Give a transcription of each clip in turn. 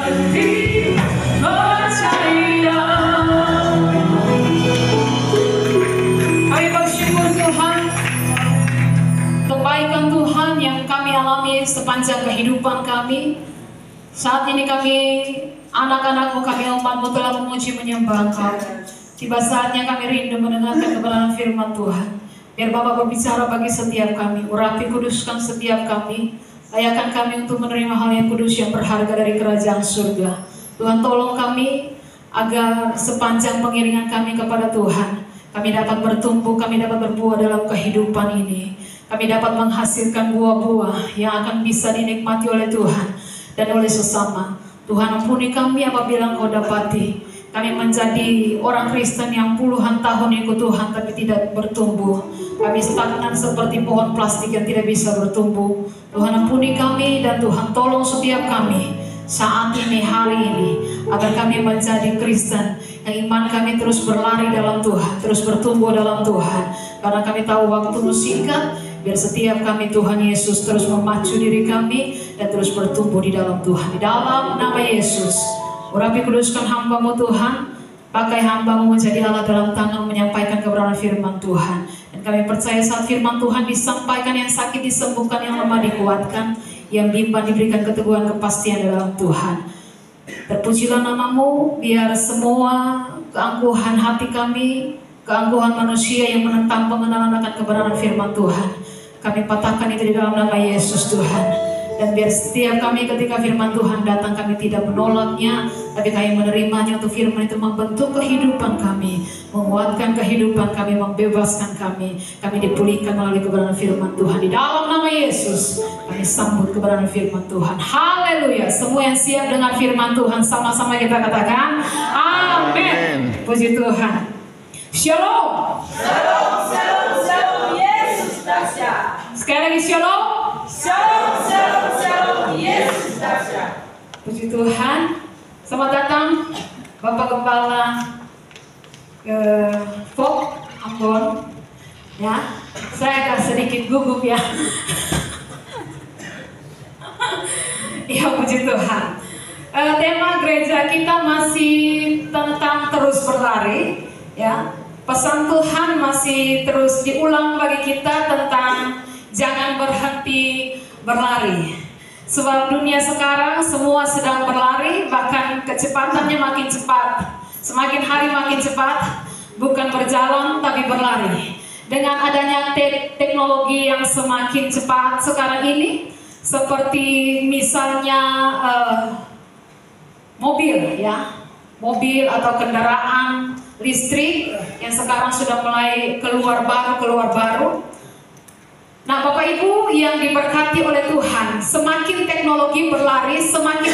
Kami bersyukur Tuhan, kebaikan Tuhan yang kami alami sepanjang kehidupan kami. Saat ini kami, anak-anakmu, kami umatmu telah memuji menyembah Engkau. Tiba saatnya kami rindu mendengarkan kebenaran firman Tuhan. Biar Bapa berbicara bagi setiap kami, urapi kuduskan setiap kami, layakan kami untuk menerima hal yang kudus yang berharga dari kerajaan surga. Tuhan tolong kami agar sepanjang pengiringan kami kepada Tuhan, kami dapat bertumbuh, kami dapat berbuah dalam kehidupan ini. Kami dapat menghasilkan buah-buah yang akan bisa dinikmati oleh Tuhan dan oleh sesama. Tuhan ampuni kami apabila Engkau dapati kami menjadi orang Kristen yang puluhan tahun ikut Tuhan tapi tidak bertumbuh. Kami stagnan seperti pohon plastik yang tidak bisa bertumbuh. Tuhan ampuni kami dan Tuhan tolong setiap kami saat ini, hari ini, agar kami menjadi Kristen yang iman kami terus berlari dalam Tuhan, terus bertumbuh dalam Tuhan. Karena kami tahu waktu singkat, biar setiap kami Tuhan Yesus terus memacu diri kami dan terus bertumbuh di dalam Tuhan. Di dalam nama Yesus, urapi kuduskan hamba-Mu Tuhan, pakai hamba-Mu menjadi alat dalam tangan menyampaikan kebenaran firman Tuhan. Dan kami percaya saat firman Tuhan disampaikan, yang sakit disembuhkan, yang lemah dikuatkan, yang bimbang diberikan keteguhan kepastian dalam Tuhan. Terpujilah nama-Mu, biar semua keangkuhan hati kami, keangkuhan manusia yang menentang pengenalan akan kebenaran firman Tuhan, kami patahkan itu di dalam nama Yesus Tuhan. Dan biar setiap kami ketika firman Tuhan datang, kami tidak menolaknya, tapi kami menerimanya untuk firman itu membentuk kehidupan kami, menguatkan kehidupan kami, membebaskan kami. Kami dipulihkan melalui kebenaran firman Tuhan. Di dalam nama Yesus, kami sambut kebenaran firman Tuhan. Haleluya. Semua yang siap dengan firman Tuhan, sama-sama kita katakan amin. Puji Tuhan. Shalom. Shalom, shalom, shalom. Yesus dahsyat. Sekali lagi shalom. Shalom, shalom, shalom. Yesus dahsyat. Puji Tuhan. Selamat datang Bapak Gembala Fok Ambon. Ya, saya agak sedikit gugup ya. Ya, puji Tuhan. Tema gereja kita masih tentang terus berlari. Ya, pesan Tuhan masih terus diulang bagi kita tentang jangan berhenti berlari. Sebab dunia sekarang semua sedang berlari, bahkan kecepatannya makin cepat. Semakin hari makin cepat, bukan berjalan tapi berlari. Dengan adanya teknologi yang semakin cepat sekarang ini, seperti misalnya mobil ya, mobil atau kendaraan listrik yang sekarang sudah mulai keluar baru. Nah, Bapak Ibu yang diberkati oleh Tuhan, semakin teknologi berlari, semakin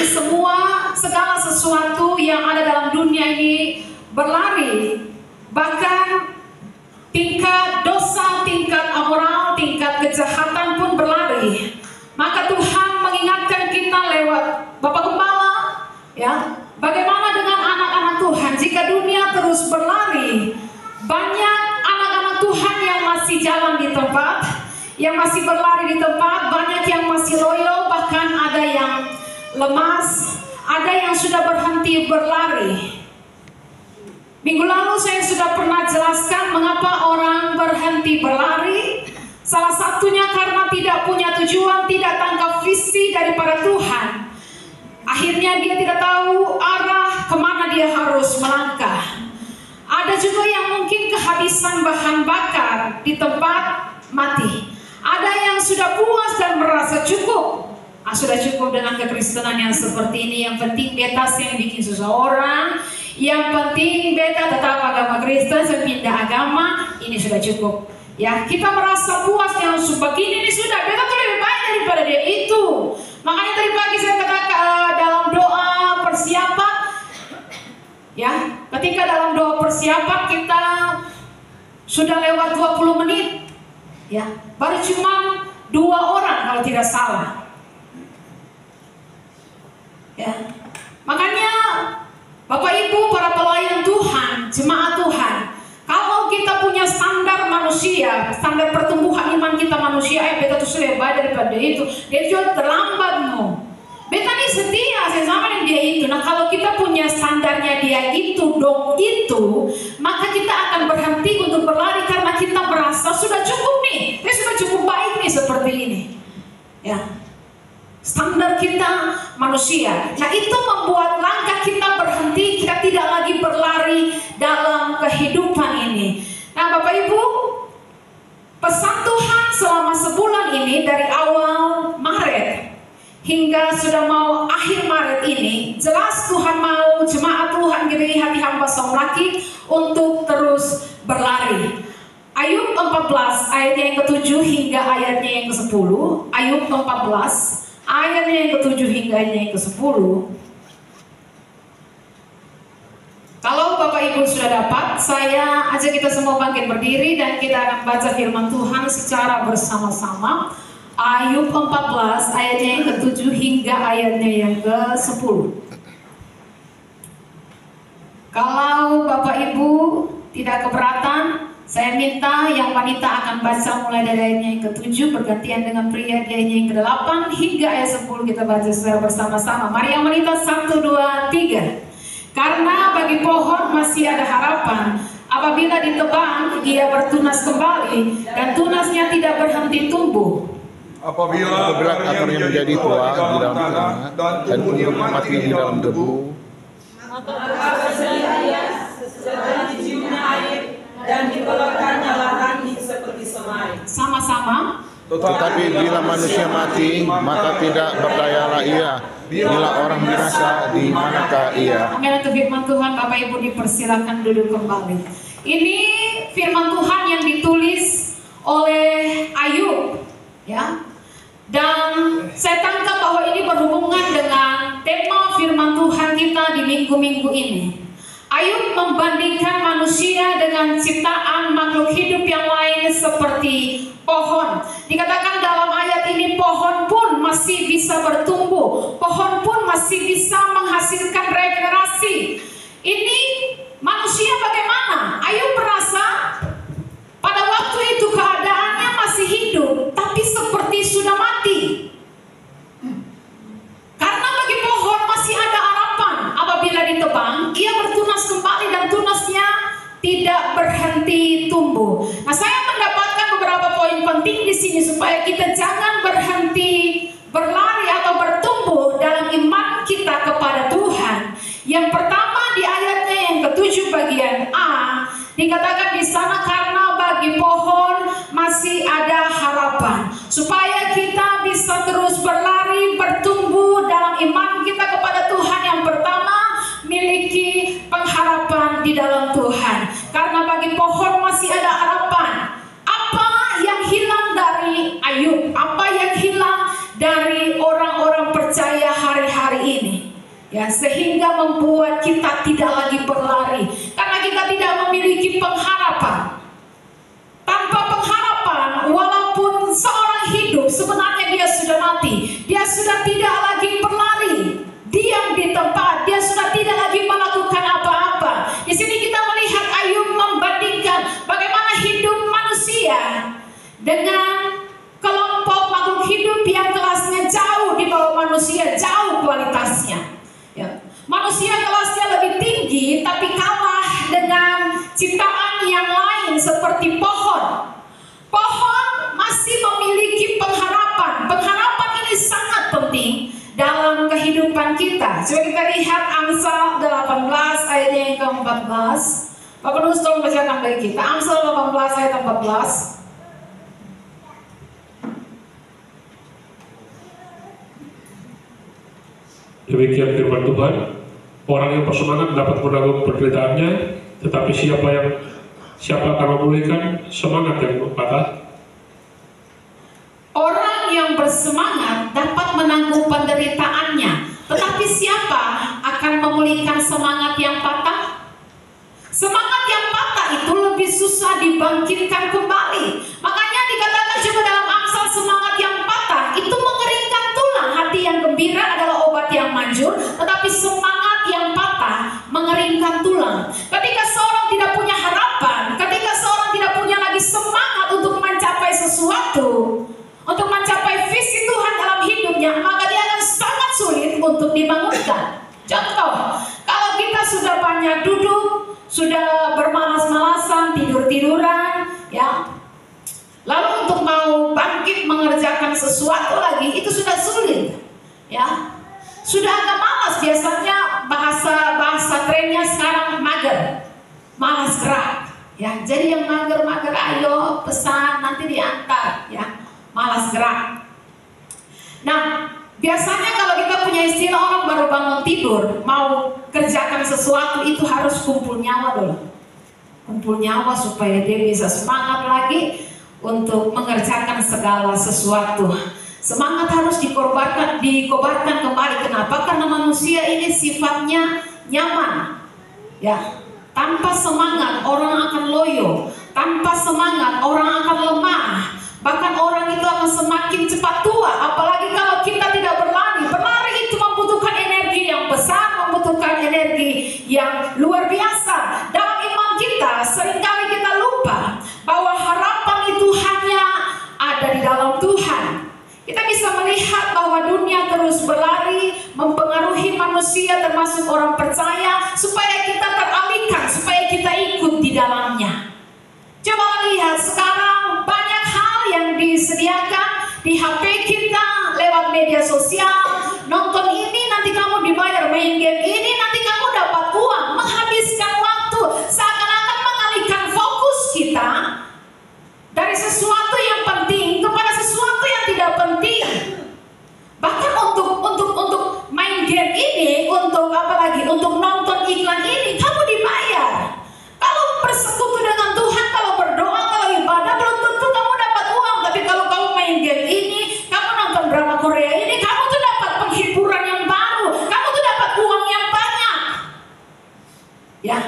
segala sesuatu yang ada dalam dunia ini berlari. Bahkan tingkat dosa, tingkat amoral, tingkat kejahatan pun berlari. Maka Tuhan mengingatkan kita lewat Bapak Gembala, ya, bagaimana dengan anak-anak Tuhan jika dunia terus berlari? Banyak anak-anak Tuhan yang masih jalan di tempat, yang masih berlari di tempat, banyak yang masih loyo, bahkan ada yang lemas, ada yang sudah berhenti berlari. Minggu lalu saya sudah pernah jelaskan mengapa orang berhenti berlari. Salah satunya karena tidak punya tujuan, tidak tangkap visi daripada Tuhan. Akhirnya dia tidak tahu arah kemana dia harus melangkah. Ada juga yang mungkin kehabisan bahan bakar di tempat mati. Ada yang sudah puas dan merasa cukup. Sudah cukup dengan kekristenan yang seperti ini. Yang penting beta yang bikin seseorang. Yang penting beta tetap agama Kristen, saya pindah agama. Ini sudah cukup. Ya, kita merasa puas yang begini ini sudah. Beta tuh lebih baik daripada dia itu. Makanya tadi pagi saya katakan dalam doa persiapan. Ya, ketika dalam doa persiapan kita sudah lewat 20 menit. Ya, baru cuma 2 orang kalau tidak salah. Ya, makanya Bapak Ibu para pelayan Tuhan, jemaat Tuhan, kalau kita punya standar manusia, standar pertumbuhan iman kita manusia, beta tuh sudah baik daripada itu, dia juga terlambat mau. Beta ini setia, saya sama dengan dia itu, manusia. Nah, itu membuat langkah kita berhenti, kita tidak lagi berlari dalam kehidupan ini. Nah, Bapak Ibu, pesan Tuhan selama sebulan ini dari awal Maret hingga sudah mau akhir Maret ini, jelas Tuhan mau jemaat Tuhan GBI Hati Hamba Somlaki untuk terus berlari. Ayub 14 ayatnya yang ke-7 hingga ayatnya yang ke-10. Ayub 14 ayatnya yang ke-7 hingga ayatnya yang ke-10. Kalau Bapak Ibu sudah dapat, saya ajak kita semua bangkit berdiri dan kita akan baca firman Tuhan secara bersama-sama. Ayub 14 ayatnya yang ke-7 hingga ayatnya yang ke-10. Kalau Bapak Ibu tidak keberatan, saya minta yang wanita akan baca mulai dari ayatnya yang ke-7 bergantian dengan pria di ayatnya yang ke-8 hingga ayat 10 kita baca secara bersama-sama. Mari yang wanita 1, 2, 3. Karena bagi pohon masih ada harapan, apabila ditebang ia bertunas kembali dan tunasnya tidak berhenti tumbuh. Apabila akarnya menjadi tua di dalam tanah dan tumbuh mati di dalam debu, maka bersedia ia setelah diciumnya air dan dibelokkannya lahan seperti semai. Sama-sama. tetapi bila manusia mati, maka tidak berdaya ia. Bila orang binasa, di manakah ia? Amin. Untuk firman Tuhan, Bapak Ibu dipersilakan duduk kembali. Ini firman Tuhan yang ditulis oleh Ayub, ya. Dan saya tangkap bahwa ini berhubungan dengan tema firman Tuhan kita di minggu-minggu ini. Ayub membandingkan manusia dengan ciptaan makhluk hidup yang lain seperti pohon. Dikatakan dalam ayat ini pohon pun masih bisa bertumbuh, pohon pun masih bisa menghasilkan regenerasi. Ini manusia bagaimana? Ayub merasa pada waktu itu keadaannya masih hidup, tapi seperti sudah mati. Karena bagi pohon masih ada harapan, apabila ditebang, ia bertunas kembali dan tunasnya tidak berhenti tumbuh. Nah, saya mendapatkan beberapa poin penting di sini supaya kita jangan berhenti berlari atau bertumbuh dalam iman kita kepada Tuhan. Yang pertama di ayatnya yang ke-7 bagian A, dikatakan di sana karena bagi pohon masih ada harapan, supaya kita bisa terus berlari, bertumbuh dalam iman kita kepada Tuhan. Yang pertama, miliki pengharapan di dalam Tuhan. Karena bagi pohon masih ada harapan. Apa yang hilang dari Ayub? Apa yang hilang dari orang-orang percaya hari-hari ini? Ya, sehingga membuat kita tidak lagi berlari. Karena kita tidak memiliki pengharapan. Tanpa pengharapan, walaupun seorang hidup, sebenarnya dia sudah mati. Dia sudah tidak lagi berlari, diam di tempat. Dia sudah tidak lagi melakukan apa-apa. Di sini kita melihat Ayub membandingkan bagaimana hidup manusia dengan kelompok makhluk hidup yang kelasnya jauh di bawah manusia, jauh kualitasnya. Ya. Manusia kelasnya lebih tinggi, tapi kalah dengan ciptaan yang lain seperti pohon. Pohon masih memiliki pengharapan. Pengharapan ini sangat penting dalam kehidupan kita. Coba kita lihat Amsal 18 ayat yang ke-14. Bapak Nus tolong bacakan bagi kita. Amsal 18 ayat 14. Demikian firman Tuhan, orang yang bersemangat dapat menanggung penderitaannya, tetapi siapa akan memulihkan semangat yang patah? Orang yang bersemangat dapat menanggung penderitaannya, tetapi siapa akan memulihkan semangat yang patah? Semangat yang patah itu lebih susah dibangkitkan kembali. Makanya dikatakan juga dalam Amsal, semangat yang patah itu mengeringkan tulang. Hati yang gembira adalah obat yang manjur, tetapi semangat yang patah mengeringkan tulang. Ketika seorang tidak punya harapan, ketika seorang tidak punya lagi semangat untuk mencapai sesuatu, untuk mencapai visi Tuhan dalam hidupnya, maka dia akan sangat sulit untuk dibangunkan. Contoh, kalau kita sudah banyak duduk, sudah bermalas-malasan, tidur-tiduran, ya, lalu untuk mau bangkit mengerjakan sesuatu lagi itu sudah sulit, ya. sudah agak malas. Biasanya bahasa trennya sekarang mager, malas gerak. Ya, jadi yang mager-mager ayo pesan nanti diantar, ya, malas gerak. Nah, biasanya kalau kita punya istilah orang baru bangun tidur, mau kerjakan sesuatu itu harus kumpul nyawa dulu. Kumpul nyawa supaya dia bisa semangat lagi untuk mengerjakan segala sesuatu. Semangat harus dikobarkan kembali. Kenapa? Karena manusia ini sifatnya nyaman. Ya, tanpa semangat orang akan loyo. Tanpa semangat orang akan lemah. Bahkan orang itu akan semakin cepat tua. Apalagi kalau kita tidak berlari. Berlari itu membutuhkan energi yang besar, membutuhkan energi yang luar biasa. Dalam iman kita seringkali kita lupa bahwa harapan itu hanya ada di dalam Tuhan. Kita bisa melihat bahwa dunia terus berlari, mempengaruhi manusia termasuk orang percaya, supaya kita teralihkan, supaya kita ikut di dalamnya. Coba lihat sekarang banyak hal yang disediakan di HP kita lewat media sosial. Nonton ini nanti kamu dibayar, main game ini nanti kamu dapat uang, menghabiskan waktu, seakan-akan mengalihkan fokus kita dari sesuatu yang penting kepada sesuatu yang tidak penting. Bahkan untuk main game ini, untuk apa lagi, untuk nonton iklan ini, kamu dibayar. Kalau bersekutu dengan Tuhan, kalau berdoa, kalau ibadah, belum tentu kamu dapat uang. Tapi kalau kamu main game ini, kamu nonton drama Korea ini, kamu tuh dapat penghiburan yang baru, kamu tuh dapat uang yang banyak. Ya,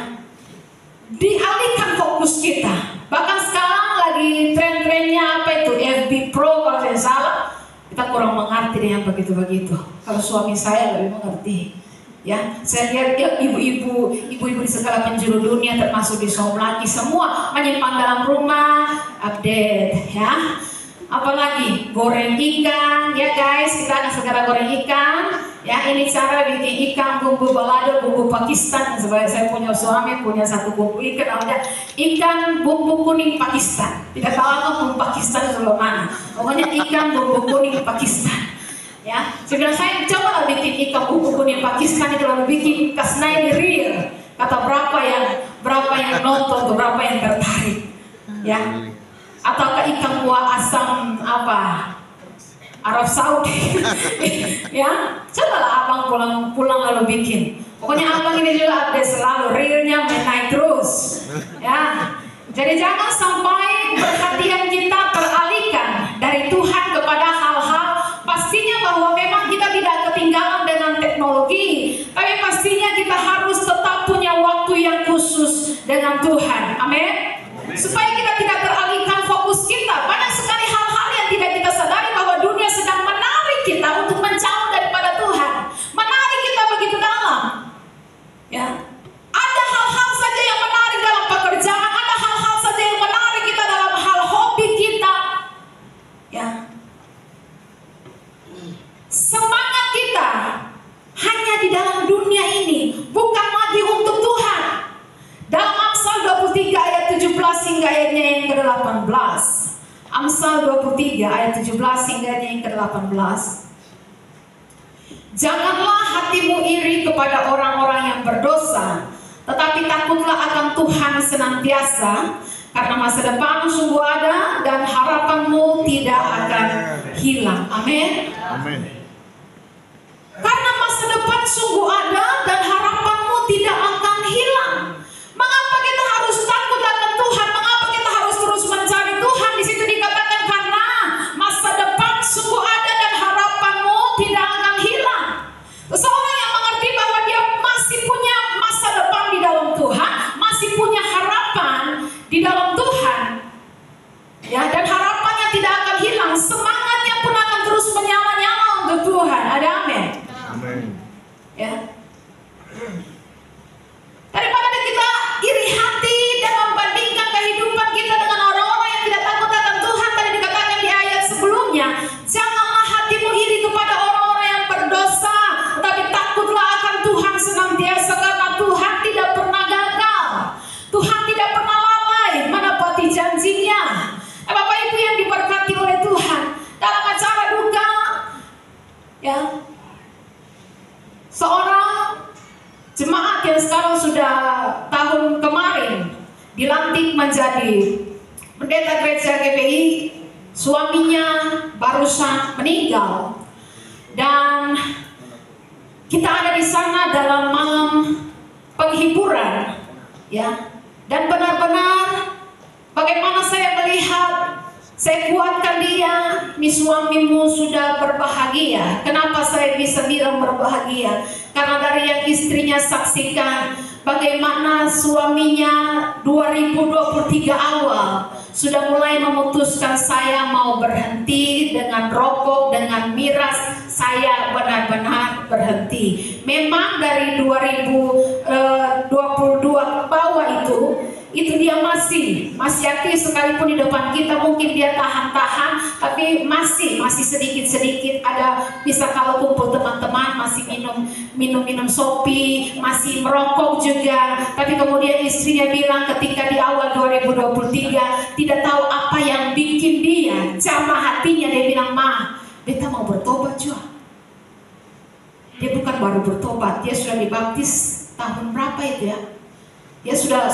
dialihkan fokus kita. Bahkan sekarang lagi tren-trennya apa itu, FB Pro kalau saya salah. Kita kurang mengerti dengan begitu-begitu. Kalau suami saya lebih mengerti. Ya, saya lihat ya, ibu-ibu di segala penjuru dunia termasuk di Somlaki semua menyimpan dalam rumah, update, ya. Apalagi goreng ikan, ya guys, kita akan segera goreng ikan. Ya, ini cara bikin ikan bumbu balado, bumbu Pakistan. Sebagai saya punya suami punya satu bumbu ikan, namanya ikan bumbu kuning Pakistan. Tidak tahu apa bumbu Pakistan sebelah mana. Pokoknya ikan bumbu kuning Pakistan. Ya, sebenarnya saya coba lah bikin ikan bumbu kuning Pakistan itu, lalu bikin kasnai real. Kata berapa yang nonton, berapa yang tertarik. Ya, ataukah ikan kuah asam apa? Arab Saudi. Ya, cobalah abang pulang lalu bikin. Pokoknya abang ini juga update selalu, realnya naik terus. Ya, jadi jangan sampai perhatian kita teralihkan dari Tuhan kepada hal-hal. Pastinya bahwa memang kita tidak ketinggalan dengan teknologi, tapi pastinya kita harus tetap punya waktu yang khusus dengan Tuhan. Amin. Supaya kita tidak teralihkan fokus kita. Banyak sekali hal-hal yang tidak kita sadari bahwa dunia sedang menarik kita untuk menjauh daripada Tuhan. Menarik kita begitu dalam. Ya. Ada hal-hal saja yang menarik dalam pekerjaan, ada hal-hal saja yang menarik kita dalam hal hobi kita. Ya. Semangat kita hanya di dalam dunia ini, bukan lagi untuk Tuhan. Dalam Amsal 23 ayat 17 hingga ayatnya yang ke-18. Amsal 23 ayat 17 hingga ayatnya yang ke-18. Janganlah hatimu iri kepada orang-orang yang berdosa, tetapi takutlah akan Tuhan senantiasa, karena masa depan sungguh ada dan harapanmu tidak akan hilang. Amin. Amin. Karena masa depan sungguh ada dan harapanmu tidak akan hilang. Mengapa kita harus takut akan Tuhan? Mengapa kita harus terus mencari Tuhan? Di situ dikatakan karena masa depan sungguh ada dan harapanmu tidak akan hilang. Seseorang yang mengerti bahwa dia masih punya masa depan di dalam Tuhan, masih punya harapan di dalam Tuhan, ya, dan harapannya tidak akan hilang, semangatnya pun akan terus menyala-nyala untuk Tuhan. Ada amin. Amin. Ya. jemaat yang sekarang sudah tahun kemarin dilantik menjadi pendeta gereja GPI, suaminya barusan meninggal, dan kita ada di sana dalam malam penghiburan, ya. Dan benar-benar bagaimana saya melihat, saya kuatkan dia, "Nih suamimu sudah berbahagia." Kenapa saya bisa bilang berbahagia? Karena dari yang istrinya saksikan bagaimana suaminya 2023 awal sudah mulai memutuskan, "Saya mau berhenti dengan rokok, dengan miras, saya benar-benar berhenti." Memang dari 2022 ke bawah itu dia masih aktif, sekalipun di depan kita mungkin dia tahan-tahan, tapi masih sedikit-sedikit ada, bisa kalau kumpul teman-teman masih minum sopi, masih merokok juga. Tapi kemudian istrinya bilang ketika di awal 2023 tidak tahu apa yang bikin dia jamah hatinya, dia bilang, "Ma, beta mau bertobat juga." Dia bukan baru bertobat, dia sudah dibaptis tahun berapa itu ya? Ya sudah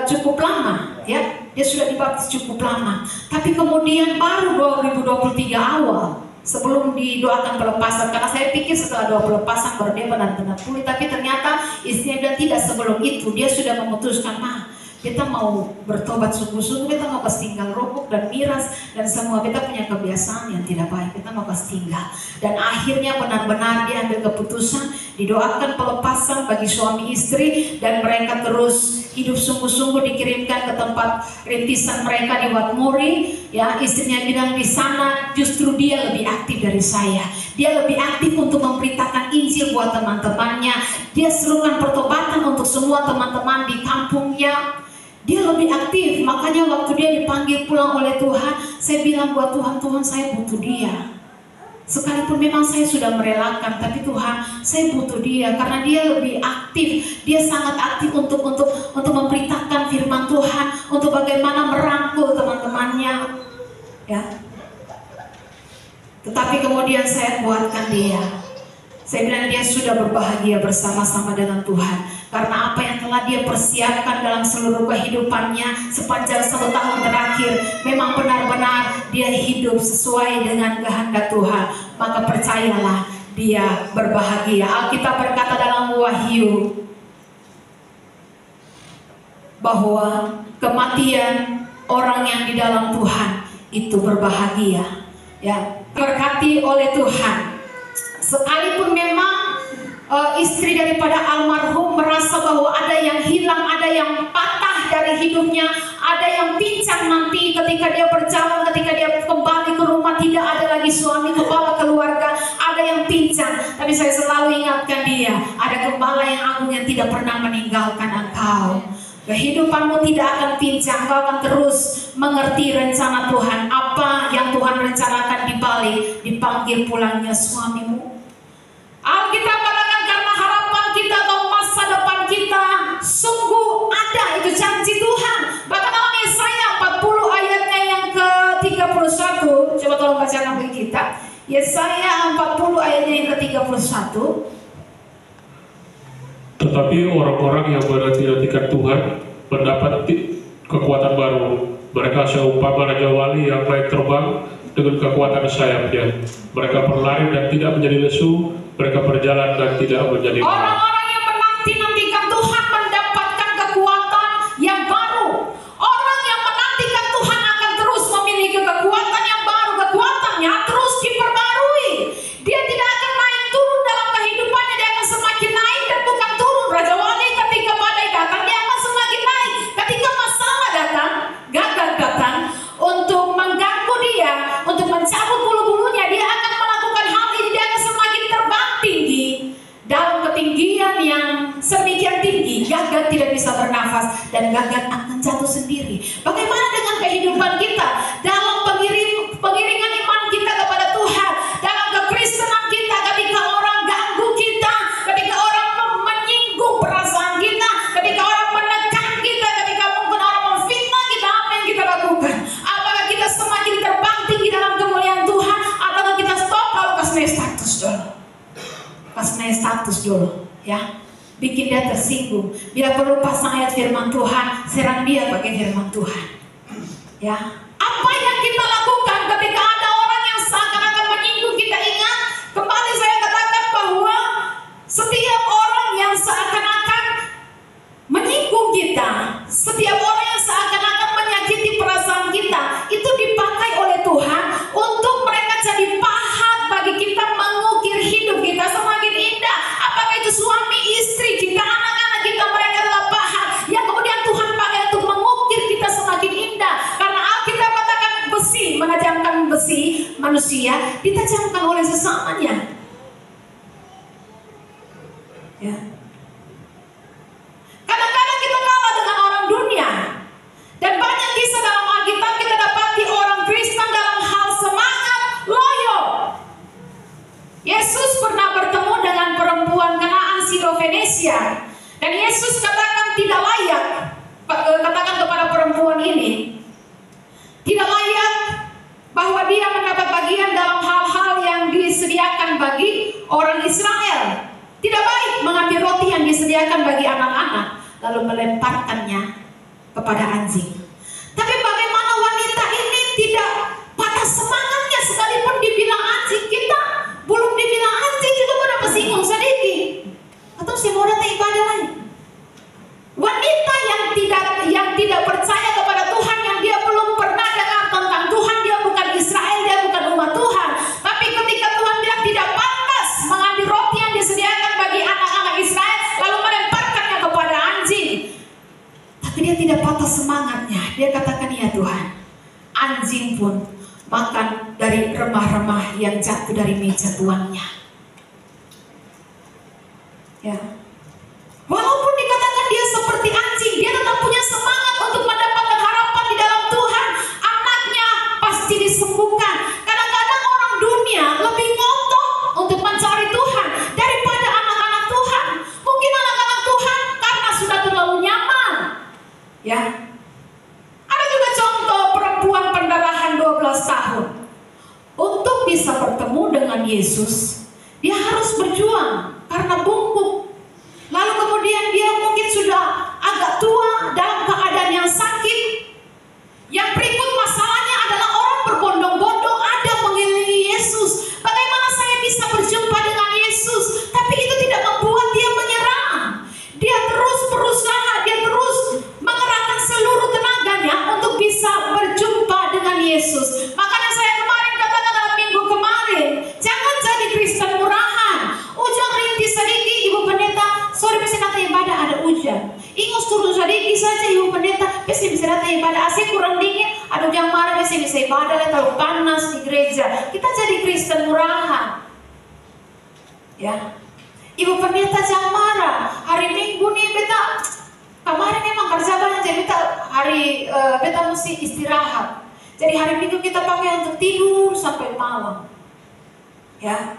cukup lama, ya. Dia sudah dibaptis cukup lama. Tapi kemudian baru 2023 awal, sebelum didoakan pelepasan, karena saya pikir setelah doa pelepasan baru dia benar-benar pulih. Tapi ternyata istrinya bilang tidak, sebelum itu dia sudah memutuskan, "Ma, kita mau bertobat sungguh-sungguh, kita mau kasih tinggal rokok dan miras dan semua, kita punya kebiasaan yang tidak baik, kita mau kasih tinggal." Dan akhirnya benar-benar dia ambil keputusan, didoakan pelepasan bagi suami istri, dan mereka terus hidup sungguh-sungguh, dikirimkan ke tempat rintisan mereka di Wat Muri. Ya, istrinya bilang di sana justru dia lebih aktif dari saya. Dia lebih aktif untuk memberitakan Injil buat teman-temannya. Dia serukan pertobatan untuk semua teman-teman di kampungnya. Dia lebih aktif, makanya waktu dia dipanggil pulang oleh Tuhan, saya bilang buat Tuhan, "Tuhan, saya butuh dia. Sekalipun memang saya sudah merelakan, tapi Tuhan, saya butuh dia, karena dia lebih aktif. Dia sangat aktif untuk memberitakan firman Tuhan, untuk bagaimana merangkul teman-temannya." Ya. Tetapi kemudian saya kuatkan dia. Saya bilang dia sudah berbahagia bersama-sama dengan Tuhan, karena apa yang telah dia persiapkan dalam seluruh kehidupannya sepanjang 1 tahun terakhir, memang benar-benar dia hidup sesuai dengan kehendak Tuhan. Maka percayalah, dia berbahagia. Alkitab berkata dalam Wahyu bahwa kematian orang yang di dalam Tuhan itu berbahagia. Ya, berkati oleh Tuhan. Sekalipun memang istri daripada almarhum merasa bahwa ada yang hilang, ada yang patah dari hidupnya, ada yang pincang nanti ketika dia berjalan, ketika dia kembali ke rumah, tidak ada lagi suami, kepala keluarga, ada yang pincang. Tapi saya selalu ingatkan dia, ada Gembala yang agung yang tidak pernah meninggalkan engkau. Kehidupanmu tidak akan pincang, kau akan terus mengerti rencana Tuhan. Apa yang Tuhan rencanakan di balik dipanggil pulangnya suamimu. Alkitab katakan karena harapan kita atau masa depan kita sungguh ada, itu janji Tuhan. Bahkan dalam Yesaya 40 ayatnya yang ke-31, coba tolong bacakan bagi kita. Yesaya 40 ayatnya yang ke-31. Tetapi orang-orang yang menanti-nantikan Tuhan mendapat kekuatan baru. Mereka seumpama Raja Wali yang naik terbang dengan kekuatan sayapnya. Mereka berlari dan tidak menjadi lesu, mereka berjalan dan tidak menjadi lelah. Orang-orang yang menanti-nantikan Tuhan mendapatkan kekuatan yang baru. Orang yang menantikan Tuhan akan terus memiliki kekuatan yang baru. Kekuatannya terus diperbarui. Dia tidak akan naik turun dalam kehidupannya, dia akan semakin naik dan bukan turun. Raja Wali ketika badai datang, dia akan semakin naik. Ketika masalah datang, gagal datang, untuk mengganggu dia, untuk mencabut bulu-bulunya, dia akan melakukan hal ini. Dia akan semakin terbang tinggi. Dalam ketinggian yang sedemikian tinggi, Gagak tidak bisa bernafas dan Gagak akan jatuh sendiri. Bagaimana dengan kehidupan kita? Dalam pengiringan iman kita kepada Tuhan, dalam kekristenan kita, ketika orang ganggu kita, ketika orang menyinggung perasaan kita, ketika orang menekan kita, ketika mungkin orang memfitnah kita, apa yang kita lakukan? Apakah kita semakin terbang tinggi dalam kemuliaan Tuhan, atau kita stop lalu kasih naik status dulu? Kasih naik status dulu, ya. bikin dia tersinggung. Bila perlu pasang ayat firman Tuhan, serang dia pakai firman Tuhan. Ya, apa yang kita lakukan ketika ada orang yang seakan-akan menyinggung kita? Ingat, kembali saya katakan bahwa setiap orang yang seakan-akan menyinggung kita, setiap orang yang seakan-akan menyakiti perasaan kita, itu dipakai oleh Tuhan untuk mereka jadi pahat bagi kita, mengukir hidup kita semakin indah. Apakah itu suami, istri kita, anak-anak kita, mereka adalah pahat yang kemudian Tuhan pakai untuk mengukir kita semakin indah. Karena Alkitab katakan besi, menajamkan besi manusia ditajamkan oleh sesamanya. Ya. Kadang-kadang kita kalah dengan orang dunia. Dan banyak kisah dalam Alkitab kita dapati orang Kristen dalam hal semangat loyo. Yesus pernah bertemu dengan perempuan Kanaan Sirofenesia, dan Yesus katakan tidak layak, katakan kepada perempuan ini, tidak layak bahwa dia mendapat bagian dalam hal-hal yang disediakan bagi orang Israel. Tidak baik mengambil roti yang disediakan bagi anak-anak lalu melemparkannya kepada anjing. Tapi bagaimana wanita ini tidak patah semangatnya, sekalipun dibilang anjing, kita belum dibilang anjing juga udah tersinggung sedikit. Atau saya mau datang ibadah lagi. Wanita yang tidak percaya kepada Tuhan, yang dia belum pernah dengar tentang Tuhan, dia bukan Israel, dia bukan umat Tuhan. Tapi ketika Tuhan bilang tidak pantas mengambil roti yang disediakan bagi anak-anak Israel lalu melemparkannya kepada anjing, tapi dia tidak patah semangatnya. Dia katakan, ya Tuhan, anjing pun makan dari remah-remah yang jatuh dari meja tuannya. Ya. Walaupun dikatakan dia seperti anjing, dia tetap punya semangat untuk mendapatkan harapan di dalam Tuhan. Anaknya pasti disembuhkan. Kadang-kadang orang dunia lebih ngotot untuk mencari Tuhan daripada anak-anak Tuhan. Mungkin anak-anak Tuhan karena sudah terlalu nyaman. Ya. Ada juga contoh perempuan pendarahan 12 tahun. Untuk bisa bertemu dengan Yesus, dia harus berjuang karena bungkuk. Lalu kemudian dia mungkin sudah agak tua, dalam keadaan yang sakit. Yang berikut masalahnya adalah orang berbondong-bondong ada mengelilingi Yesus. Bagaimana saya bisa berjumpa dengan Yesus? Tapi itu tidak membuat dia menyerah. Dia terus berusaha, dia terus mengerahkan seluruh tenaganya untuk bisa berjumpa dengan Yesus. Makanya saya kemarin katakan dalam minggu kemarin, jangan jadi Kristen murahan. Hujan rintis sedikit, Ibu Pendeta, sore bisa datang ibadah ada hujan. Ingus turun sedikit saja, Ibu Pendeta, bisa datang ibadah. AC kurang dingin, ada hujan marah, bisa ibadah, terlalu panas di gereja. Kita jadi Kristen murahan. Ya, Ibu Pendeta jangan marah. Hari Minggu nih beta kemarin memang kerja banyak, jadi beta hari beta mesti istirahat. Jadi hari Minggu kita pakai untuk tidur sampai malam. Ya,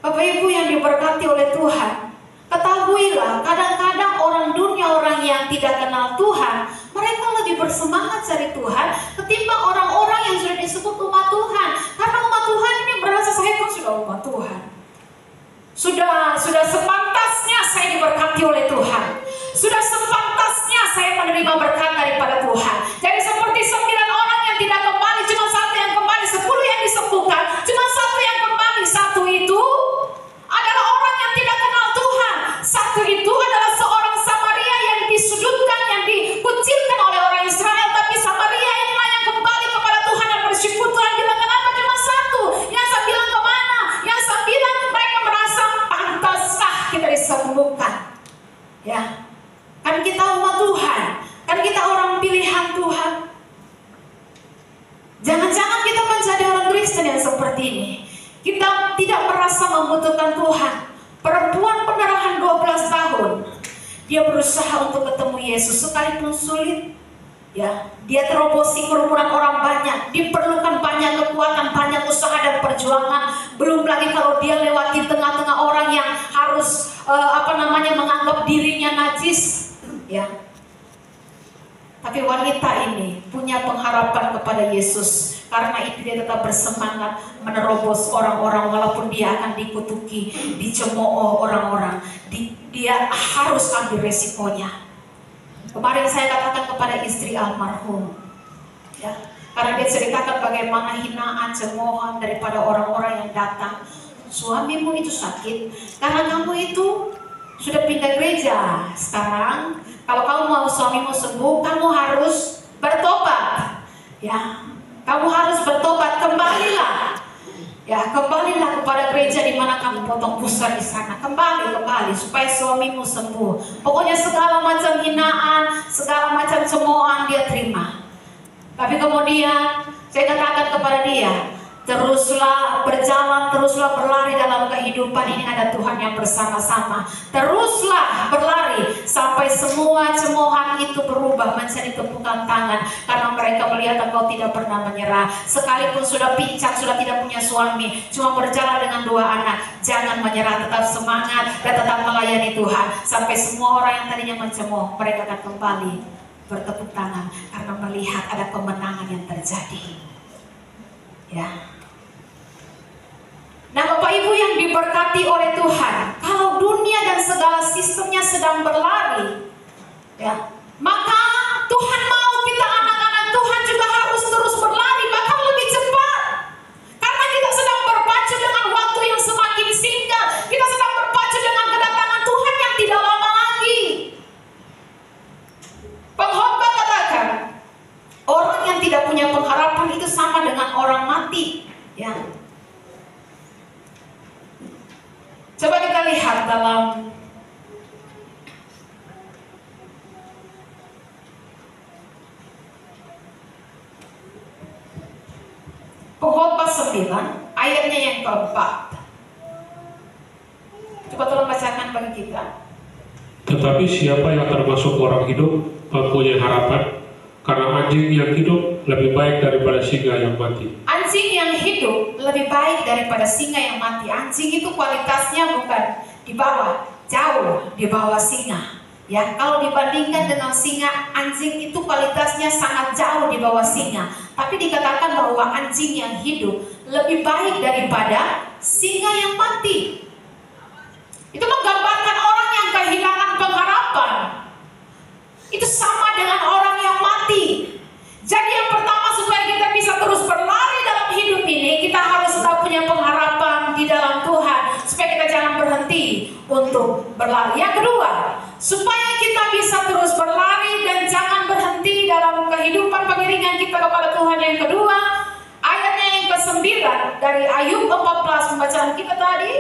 Bapak Ibu yang diberkati oleh Tuhan, ketahuilah kadang-kadang orang dunia, orang yang tidak kenal Tuhan, mereka lebih bersemangat cari Tuhan ketimbang orang-orang yang sudah disebut umat Tuhan. Karena umat Tuhan ini merasa saya kan sudah umat Tuhan. Sudah sepantasnya saya diberkati oleh Tuhan. Sudah sepantasnya saya menerima berkat daripada Tuhan. Jadi seperti 9 orang yang tidak kembali, cuma 1 yang kembali, 10 yang disembuhkan, cuma 1 yang kembali. 1 itu adalah orang yang tidak kenal Tuhan. 1 itu adalah seorang Samaria yang disudutkan, yang dikucilkan oleh orang Israel. Tapi Samaria inilah yang kembali kepada Tuhan dan bersyukur. Tuhan bilang, kenapa cuma 1? Yang 9 kemana? Yang 9 mereka merasa pantaskah kita disembuhkan. Ya, kan kita umat Tuhan, kan kita orang pilihan Tuhan. Jangan-jangan kita menjadi orang Kristen yang seperti ini. Kita tidak merasa membutuhkan Tuhan. Perempuan pendarahan 12 tahun, dia berusaha untuk ketemu Yesus sekalipun sulit. Ya, dia terobosi kerumunan orang banyak, diperlukan banyak kekuatan, banyak usaha dan perjuangan. Belum lagi kalau dia lewati tengah-tengah orang yang harus menganggap dirinya najis. Ya. Tapi wanita ini punya pengharapan kepada Yesus. Karena itu dia tetap bersemangat menerobos orang-orang walaupun dia akan dikutuki, dicemooh orang-orang. Dia harus ambil resikonya. Kemarin saya katakan kepada istri almarhum, ya, karena dia ceritakan bagaimana hinaan, cemoohan daripada orang-orang yang datang. Suamimu itu sakit karena kamu itu sudah pindah gereja. Sekarang kalau kamu mau suamimu sembuh, kamu harus bertobat. Ya, kamu harus bertobat, kembalilah. Ya, kembalilah kepada gereja di mana kamu potong pusar di sana. Kembali supaya suamimu sembuh. Pokoknya segala macam hinaan, segala macam cemoohan dia terima. Tapi kemudian saya katakan kepada dia, teruslah berjalan, teruslah berlari dalam kehidupan ini, ada Tuhan yang bersama-sama. Teruslah berlari sampai semua cemoohan itu berubah menjadi tepukan tangan. Karena mereka melihat engkau tidak pernah menyerah. Sekalipun sudah pincang, sudah tidak punya suami, cuma berjalan dengan 2 anak, jangan menyerah, tetap semangat dan tetap melayani Tuhan. Sampai semua orang yang tadinya mencemooh, mereka akan kembali bertepuk tangan karena melihat ada kemenangan yang terjadi. Ya. Nah, Bapak Ibu yang diberkati oleh Tuhan, kalau dunia dan segala sistemnya sedang berlari, ya, maka Tuhan mau kita anak-anak Tuhan juga harus terus berlari, bahkan lebih cepat. Karena kita sedang berpacu dengan waktu yang semakin singkat, kita sedang berpacu dengan kedatangan Tuhan yang tidak lama lagi. Pengkhotbah katakan, orang yang tidak punya pengharapan itu sama dengan orang mati, ya. Coba kita lihat dalam Pengkhotbah 9 ayatnya yang keempat. Coba tolong bacakan bagi kita. Tetapi siapa yang termasuk orang hidup mempunyai harapan, karena anjing yang hidup lebih baik daripada singa yang mati. Anjing yang hidup lebih baik daripada singa yang mati. Anjing itu kualitasnya bukan di bawah, jauh di bawah singa. Ya, kalau dibandingkan dengan singa, anjing itu kualitasnya sangat jauh di bawah singa. Tapi dikatakan bahwa anjing yang hidup lebih baik daripada singa yang mati. Itu menggambarkan orang yang kehilangan pengharapan. Itu sama dengan orang yang mati. Jadi yang pertama, supaya kita bisa terus berlari dalam hidup ini, kita harus tetap punya pengharapan di dalam Tuhan, supaya kita jangan berhenti untuk berlari. Yang kedua, supaya kita bisa terus berlari dan jangan berhenti dalam kehidupan pengiringan kita kepada Tuhan. Yang kedua, ayatnya yang ke-9 dari Ayub 14, pembacaan kita tadi.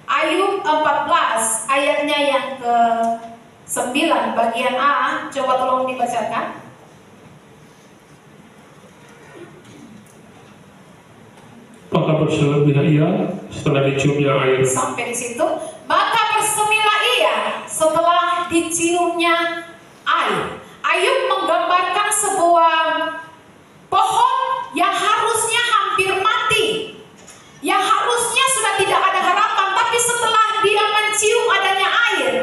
Ayub 14 ayatnya yang ke-9 bagian A, coba tolong dibacakan. Maka bersemilah ia setelah diciumnya air. Sampai di situ. Maka bersemilah ia setelah diciumnya air. Ayub menggambarkan sebuah pohon yang harusnya hampir mati, yang harusnya sudah tidak ada harapan, tapi setelah dia mencium adanya air,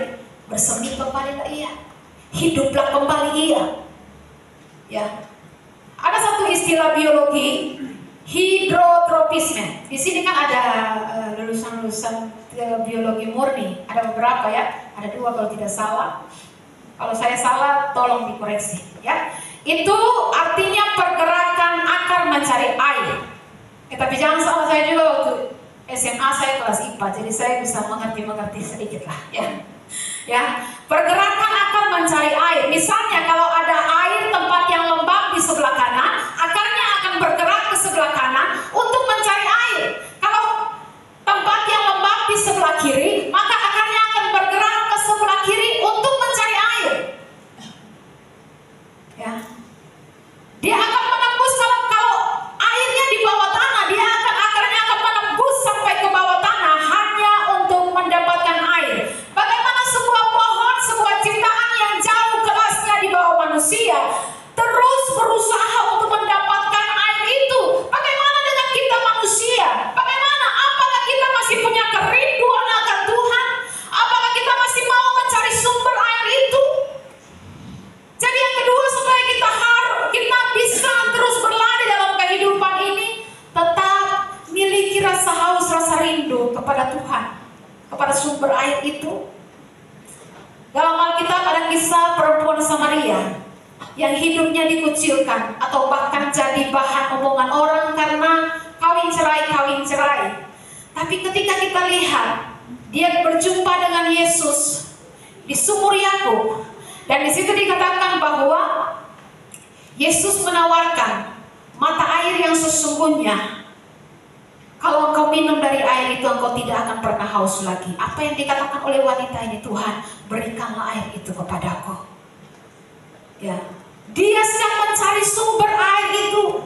bersemi kembali ia, hiduplah kembali ia. Ya, ada satu istilah biologi, hidrotropisme. Di sini kan ada lulusan-lulusan biologi murni, ada beberapa ya, ada 2 kalau tidak salah. Kalau saya salah, tolong dikoreksi. Ya, itu artinya pergerakan akar mencari air. Tapi jangan sama saya juga waktu SMA saya kelas IPA, jadi saya bisa mengerti sedikit lah. Ya, pergerakan akar mencari air. Misalnya kalau ada air tempat yang lembab di sebelah kanan, akarnya akan bergerak ke sebelah kanan untuk mencari air. Kalau tempat yang lembab di sebelah kiri, maka akarnya akan bergerak ke sebelah kiri untuk mencari air. Ya, dia akan menembus kalau airnya di bawah tanah, akarnya akan menembus sampai ke bawah tanah hanya untuk mendapatkan air. Bagaimana sebuah pohon, sebuah ciptaan yang jauh kelasnya di bawah Dalam Alkitab ada kisah perempuan Samaria yang hidupnya dikucilkan atau bahkan jadi bahan omongan orang karena kawin cerai. Tapi ketika kita lihat dia berjumpa dengan Yesus di sumur Yakub, dan di situ dikatakan bahwa Yesus menawarkan mata air yang sesungguhnya. Kalau engkau minum dari air itu, engkau tidak akan pernah haus lagi. Apa yang dikatakan oleh wanita ini? Tuhan, berikanlah air itu kepadaku. Ya, dia sedang mencari sumber air itu.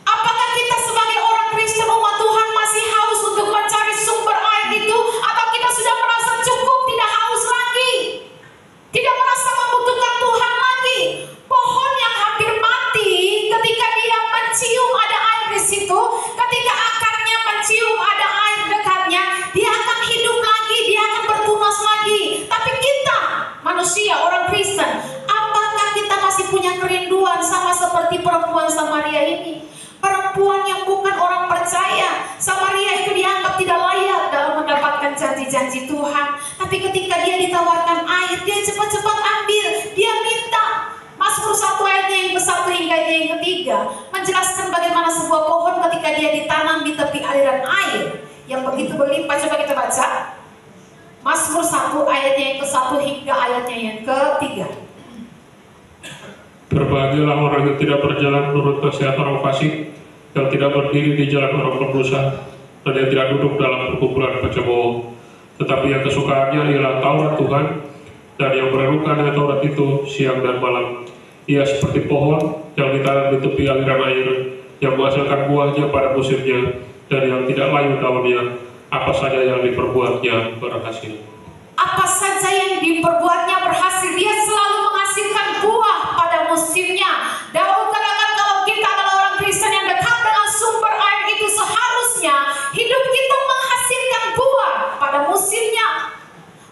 Apakah kita sebagai orang Kristen umat Tuhan masih haus untuk mencari sumber air itu? Atau kita sudah merasa cukup, tidak haus lagi? Tidak merasa membutuhkan Tuhan lagi? Pohon yang hampir mati, ketika dia mencium ada air di situ, ketika akarnya mencium ada air dekatnya, dia akan hidup lagi, dia akan bertunas lagi. Tapi kita, manusia, orang Kristen, apakah kita masih punya kerinduan sama seperti perempuan Samaria ini? Perempuan yang bukan orang percaya. Samaria itu dianggap tidak layak dalam mendapatkan janji-janji Tuhan. Tapi ketika dia ditawarkan air, dia cepat-cepat ambil, dia minta. Mazmur 1 ayatnya yang ke-1 hingga yang ke-3 menjelaskan bagaimana sebuah pohon ketika dia ditanam di tepi aliran air yang begitu berlimpah. Coba kita baca Mazmur 1 ayatnya yang ke-1 hingga ayatnya yang ke-3. Berbahagialah orang yang tidak berjalan menurut nasihat orang fasik, yang tidak berdiri di jalan orang berdosa, dan yang tidak duduk dalam perkumpulan pencemooh. Tetapi yang kesukaannya ialah Taurat Tuhan, dan yang merenungkan dengan Taurat itu siang dan malam. Ia seperti pohon yang ditanam di tepi aliran air, yang menghasilkan buahnya pada musimnya, dan yang tidak layu daunnya. Apa saja yang diperbuatnya berhasil. Apa saja yang diperbuatnya berhasil. Dia selalu menghasilkan buah pada musimnya. Daud katakan kalau kita adalah orang Kristen yang dekat dengan sumber air itu, seharusnya hidup kita menghasilkan buah pada musimnya.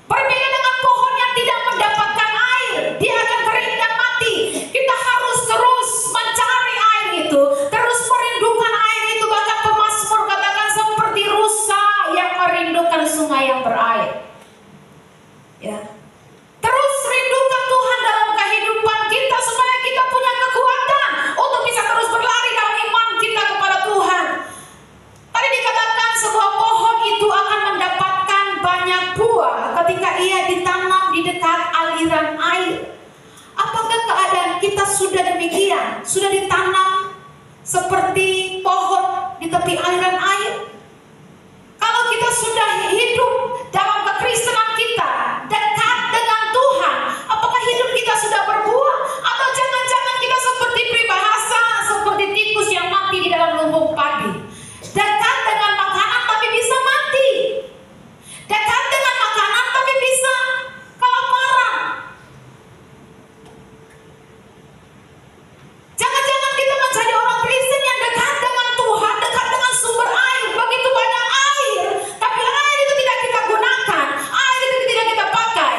Berbeda dengan pohon yang tidak mendapatkan air, dia akan kering dan mati. Kita harus terus mencari air itu, terus merindukan air itu. Bahkan pemazmur katakan seperti rusa yang merindukan sungai yang berair. Ya, terus rindukan Tuhan dalam kehidupan kita supaya kita punya kekuatan untuk bisa terus berlari dalam iman kita kepada Tuhan. Tadi dikatakan sebuah pohon itu akan mendapatkan banyak buah ketika ia ditanam di dekat aliran air. Apakah keadaan kita sudah demikian? Sudah ditanam seperti pohon di tepi aliran air? Kalau kita sudah hidup dalam kekristenan kita dekat dengan Tuhan, apakah hidup kita sudah berbuah? Atau jangan-jangan kita seperti peribahasa, seperti tikus yang mati di dalam lumbung padi? Dekat dengan makanan tapi bisa mati. Dekat dengan makanan tapi bisa kelaparan. Jangan-jangan kita menjadi orang Kristen yang dekat dengan Tuhan, dekat dengan sumber air. Begitu banyak air, tapi air itu tidak kita gunakan, air itu tidak kita pakai.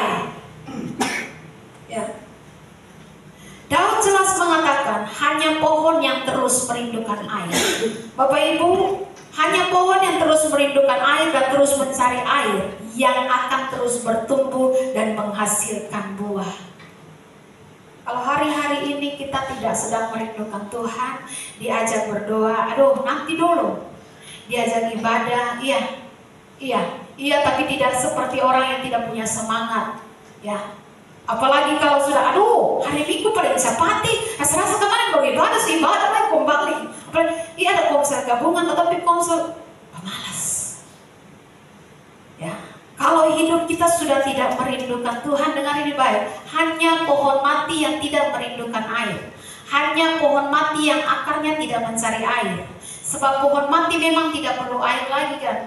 Ya. Daud jelas mengatakan hanya pohon yang terus merindukan air. Bapak Ibu, hanya pohon yang terus merindukan air dan terus mencari air yang akan terus bertumbuh dan menghasilkan buah. Kalau hari-hari ini kita tidak sedang merindukan Tuhan, diajak berdoa, aduh nanti dulu. Diajak ibadah, iya, tapi tidak seperti orang yang tidak punya semangat. Ya, apalagi kalau sudah, aduh hari Minggu pada bisa pati, rasa kemarin baru ibadah sih, ibadah lagi kembali. Iya ada konser gabungan, tetapi konser pemalas. Ya, kalau hidup kita sudah tidak merindukan Tuhan, dengar ini baik, hanya pohon mati yang tidak merindukan air, hanya pohon mati yang akarnya tidak mencari air. Sebab pohon mati memang tidak perlu air lagi kan.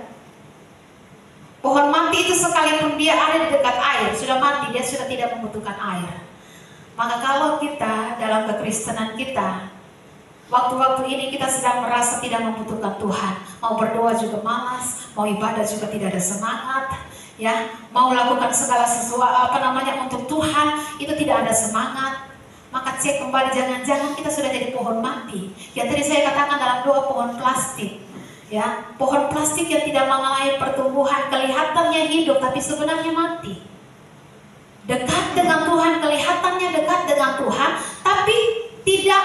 Pohon mati itu sekalipun dia ada di dekat air, sudah mati, dia sudah tidak membutuhkan air. Maka kalau kita dalam kekristenan kita, waktu-waktu ini kita sedang merasa tidak membutuhkan Tuhan, mau berdoa juga malas, mau ibadah juga tidak ada semangat, ya, mau lakukan segala sesuatu untuk Tuhan itu tidak ada semangat. Maka cek kembali, jangan-jangan kita sudah jadi pohon mati. Yang tadi saya katakan dalam doa, pohon plastik. Ya, pohon plastik yang tidak mengalami pertumbuhan, kelihatannya hidup tapi sebenarnya mati. yang dekat dengan Tuhan, tapi tidak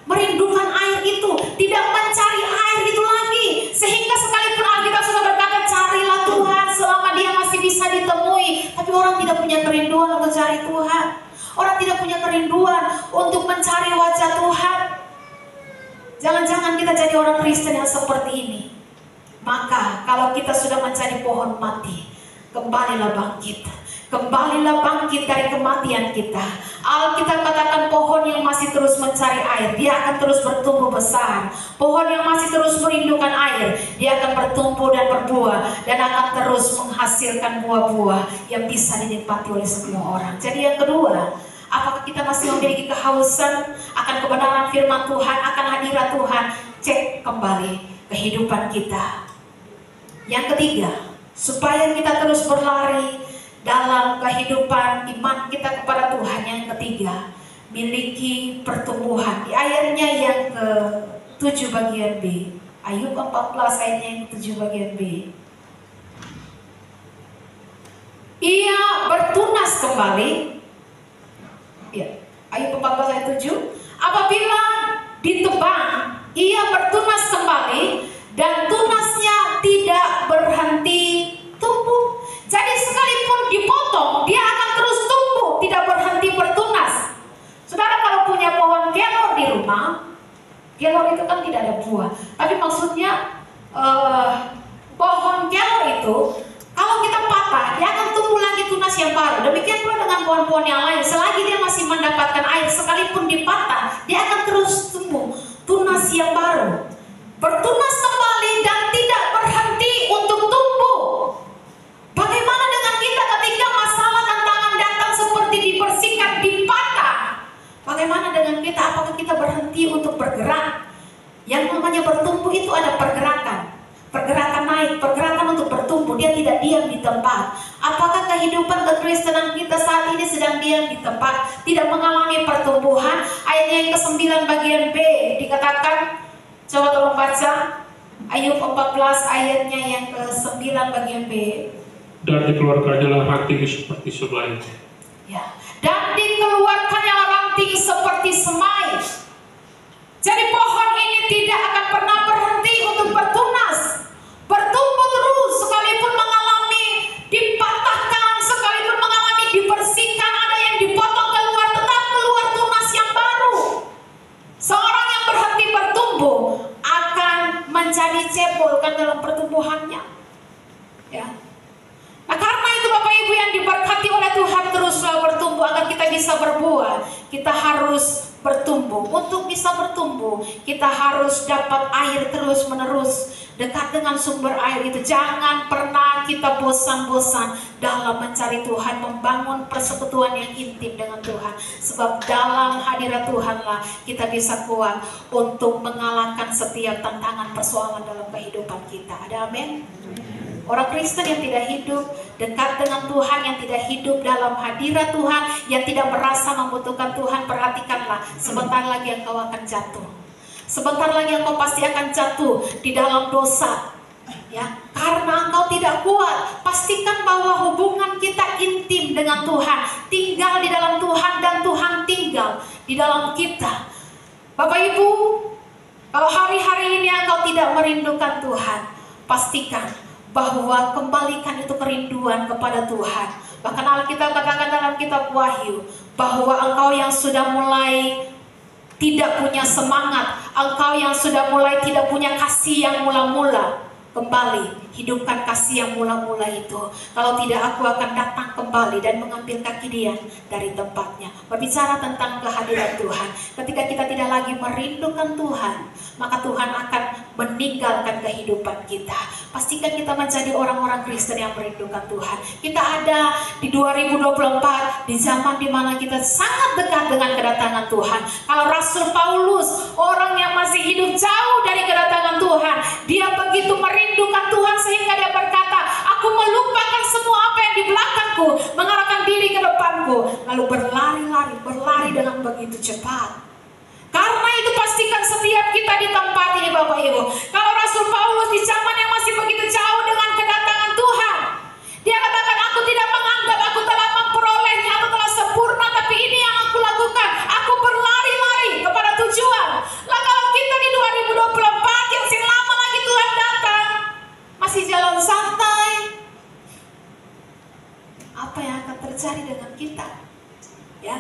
merindukan air itu, tidak mencari air itu lagi. Sehingga sekalipun Alkitab sudah berkata, carilah Tuhan selama dia masih bisa ditemui. Tapi orang tidak punya kerinduan untuk cari Tuhan. Orang tidak punya kerinduan untuk mencari wajah Tuhan. Jangan-jangan kita jadi orang Kristen yang seperti ini. Maka kalau kita sudah mencari pohon mati, kembalilah bangkit. Kembalilah bangkit dari kematian kita. Alkitab katakan pohon yang masih terus mencari air, dia akan terus bertumbuh besar. Pohon yang masih terus merindukan air, dia akan bertumbuh dan berbuah, dan akan terus menghasilkan buah-buah yang bisa dinikmati oleh semua orang. Jadi yang kedua, apakah kita masih memiliki kehausan akan kebenaran firman Tuhan, akan hadirat Tuhan? Cek kembali kehidupan kita. Yang ketiga, supaya kita terus berlari dalam kehidupan iman kita kepada Tuhan. Yang ketiga, miliki pertumbuhan. Di ayatnya yang ke-7 bagian B, Ayub 14 ayatnya yang ke-7 bagian B. Ia bertunas kembali. Ya, Ayub 14 ayat 7. Apabila ditebang, ia bertunas kembali, dan tunasnya tidak berhenti tumbuh. Jadi sekalipun dipotong, dia akan terus tumbuh, tidak berhenti bertunas. Saudara kalau punya pohon kelor di rumah, kelor itu kan tidak ada buah. Tapi maksudnya pohon kelor itu, kalau kita patah, dia akan tumbuh lagi tunas yang baru. Demikian pula dengan pohon-pohon yang lain. Selagi dia masih mendapatkan air, sekalipun dipatah, dia akan terus tumbuh tunas yang baru. Bertunas kembali dan tidak berhenti untuk tumbuh. Bagaimana dengan kita ketika masalah tantangan datang seperti dibersihkan, dipatah? Bagaimana dengan kita? Apakah kita berhenti untuk bergerak? Yang namanya bertumbuh itu ada pergerakan. Pergerakan naik, pergerakan untuk bertumbuh. Dia tidak diam di tempat. Apakah kehidupan kekristenan kita saat ini sedang diam di tempat, tidak mengalami pertumbuhan? Ayatnya yang ke-9 bagian B dikatakan, coba tolong baca Ayub 14 ayatnya yang ke-9 bagian B. Dan dikeluarkannya ranting seperti semai. Ya. Dan dikeluarkannya ranting seperti semai. Jadi pohon ini tidak akan pernah berhenti untuk bertunas, bertumbuh terus, sekalipun mengalami dipatahkan, sekalipun mengalami dibersihkan, ada yang dipotong keluar, tetap keluar tunas yang baru. Seorang yang berhenti bertumbuh akan menjadi cebol kan dalam pertumbuhannya. Ya. Nah karena itu Bapak Ibu yang diberkati oleh Tuhan, teruslah bertumbuh agar kita bisa berbuah. Kita harus bertumbuh. Untuk bisa bertumbuh, kita harus dapat air terus menerus, dekat dengan sumber air itu. Jangan pernah kita bosan-bosan dalam mencari Tuhan, membangun persekutuan yang intim dengan Tuhan. Sebab dalam hadirat Tuhanlah kita bisa kuat untuk mengalahkan setiap tantangan persoalan dalam kehidupan kita. Ada amin? Orang Kristen yang tidak hidup dekat dengan Tuhan, yang tidak hidup dalam hadirat Tuhan, yang tidak merasa membutuhkan Tuhan, perhatikanlah, sebentar lagi engkau akan jatuh. Sebentar lagi engkau pasti akan jatuh di dalam dosa. Ya, karena engkau tidak kuat. Pastikan bahwa hubungan kita intim dengan Tuhan, tinggal di dalam Tuhan dan Tuhan tinggal di dalam kita. Bapak Ibu, kalau hari-hari ini engkau tidak merindukan Tuhan, pastikan bahwa kembalikan itu kerinduan kepada Tuhan. Bahkan Alkitab katakan dalam kitab Wahyu bahwa engkau yang sudah mulai tidak punya semangat, engkau yang sudah mulai tidak punya kasih yang mula-mula, kembali hidupkan kasih yang mula-mula itu. Kalau tidak, aku akan datang kembali dan mengambil kaki dia dari tempatnya. Berbicara tentang kehadiran Tuhan, ketika kita tidak lagi merindukan Tuhan, maka Tuhan akan meninggalkan kehidupan kita. Pastikan kita menjadi orang-orang Kristen yang merindukan Tuhan. Kita ada di 2024, di zaman dimana kita sangat dekat dengan kedatangan Tuhan. Kalau Rasul Paulus, orang yang masih hidup jauh dari kedatangan Tuhan, dia begitu merindukan Tuhan sehingga dia berkata, aku melupakan semua apa yang di belakangku, mengarahkan diri ke depanku, lalu berlari dengan begitu cepat. Karena itu pastikan setiap kita di tempat ini Bapak Ibu, kalau Rasul Paulus di zaman yang masih begitu jauh dengan kedatangan Tuhan, dia katakan, aku tidak menganggap aku telah memperolehnya atau telah sempurna, tapi ini yang aku lakukan kita. Ya,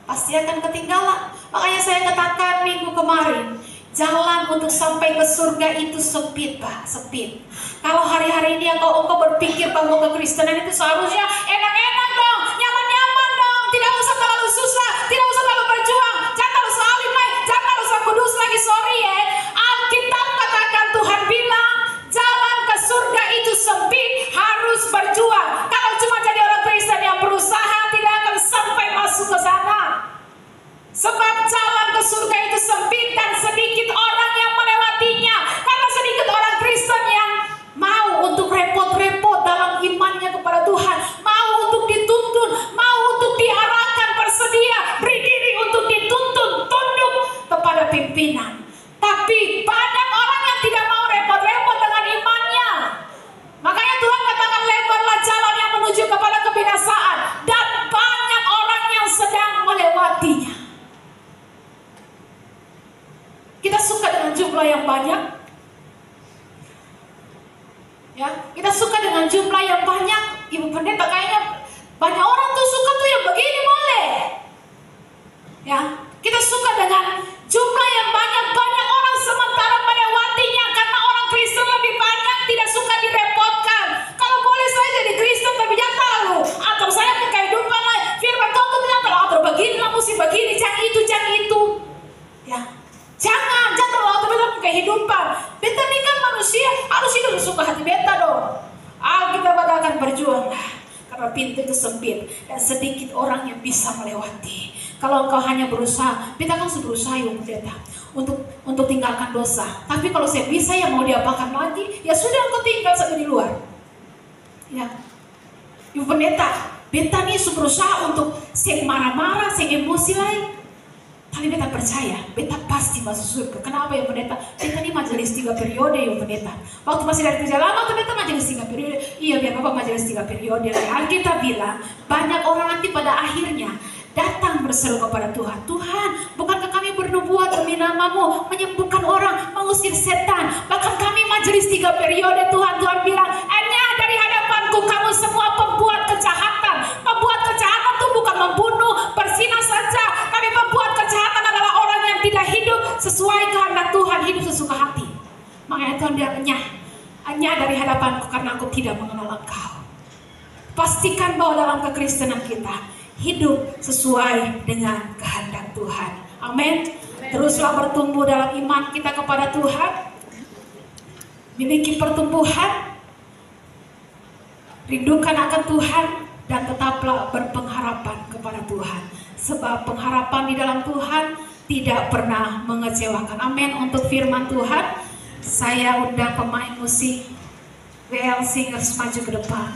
pasti akan ketinggalan. Makanya saya katakan minggu kemarin, jalan untuk sampai ke surga itu sempit, Pak, sempit. Kalau hari-hari ini engkau berpikir bahwa kekristenan itu seharusnya enak-enak dong, nyaman-nyaman dong, tidak usah terlalu susah, tidak usah terlalu berjuang, jangan terlalu salim, jangan terlalu kudus lagi, sorry ya. Alkitab katakan, Tuhan bilang, jalan ke surga itu sempit, harus berjuang. Kalau cuma jadi orang Kristen yang berusaha, tidak akan sampai masuk ke sana. Sebab jalan ke surga itu sempit dan sedikit orang yang melewatinya. Karena sedikit orang Kristen yang mau untuk repot-repot dalam imannya kepada Tuhan, mau untuk dituntun, mau untuk diarahkan, bersedia beri diri untuk dituntun, tunduk kepada pimpinan. Tapi banyak orang yang tidak mau repot-repot dengan imannya. Makanya Tuhan katakan, lebarlah jalan yang menuju kepada kebinasaan, dan banyak orang yang sedang melewatinya. Kita suka dengan jumlah yang banyak, ya. Kita suka dengan jumlah yang banyak. Ibu pendeta, kayaknya banyak orang tuh suka tuh yang begini, boleh. Ya, kita suka dengan jumlah yang banyak. Banyak orang sementara melewatinya karena orang Kristen lebih banyak, tidak suka direpotkan. Kalau boleh saya jadi Kristen tapi jangan tahu, atau saya punya kehidupan lain. Firman Tuhan tuh bilang kalau atau begini lah, mesti begini, jangan itu, jangan itu. Ya. Jangan terlalu dalam kehidupan. Beta ini kan manusia, harus hidup suka hati beta dong. Kita akan berjuang karena pintu itu sempit dan sedikit orang yang bisa melewati. Kalau engkau hanya berusaha, beta kan sudah berusaha ya beta untuk tinggalkan dosa. Tapi kalau saya bisa, ya mau diapakan lagi? Ya sudah, engkau tinggal saja di luar. Ya, ibu pendeta, beta ini sudah berusaha untuk saya marah-marah, saya emosi lain. Tapi beta percaya, beta pasti masuk surga. Kenapa ya pendeta? Beta ini majelis 3 periode ya pendeta. Waktu masih dari kerja lama, beta majelis 3 periode. Iya, biar bapak majelis 3 periode. Alkitab bilang, banyak orang nanti pada akhirnya datang berseru kepada Tuhan. Tuhan, bukankah kami bernubuat demi namamu, menyembuhkan orang, mengusir setan. Bahkan kami majelis 3 periode Tuhan. Tuhan bilang, hanya dari hadapanku kamu semua pembuat kejahatan. Pembuat kejahatan itu bukan membunuh, berzina saja. Kami pembuat kejahatan adalah orang yang tidak hidup sesuai kehendak Tuhan, hidup sesuka hati. Makanya Tuhan bilang, hanya dari hadapanku karena aku tidak mengenal engkau. Pastikan bahwa dalam kekristenan kita hidup sesuai dengan kehendak Tuhan. Amin. Teruslah bertumbuh dalam iman kita kepada Tuhan, miliki pertumbuhan, rindukan akan Tuhan, dan tetaplah berpengharapan kepada Tuhan. Sebab pengharapan di dalam Tuhan tidak pernah mengecewakan. Amin. Untuk firman Tuhan, saya undang pemain musik WL Singers maju ke depan.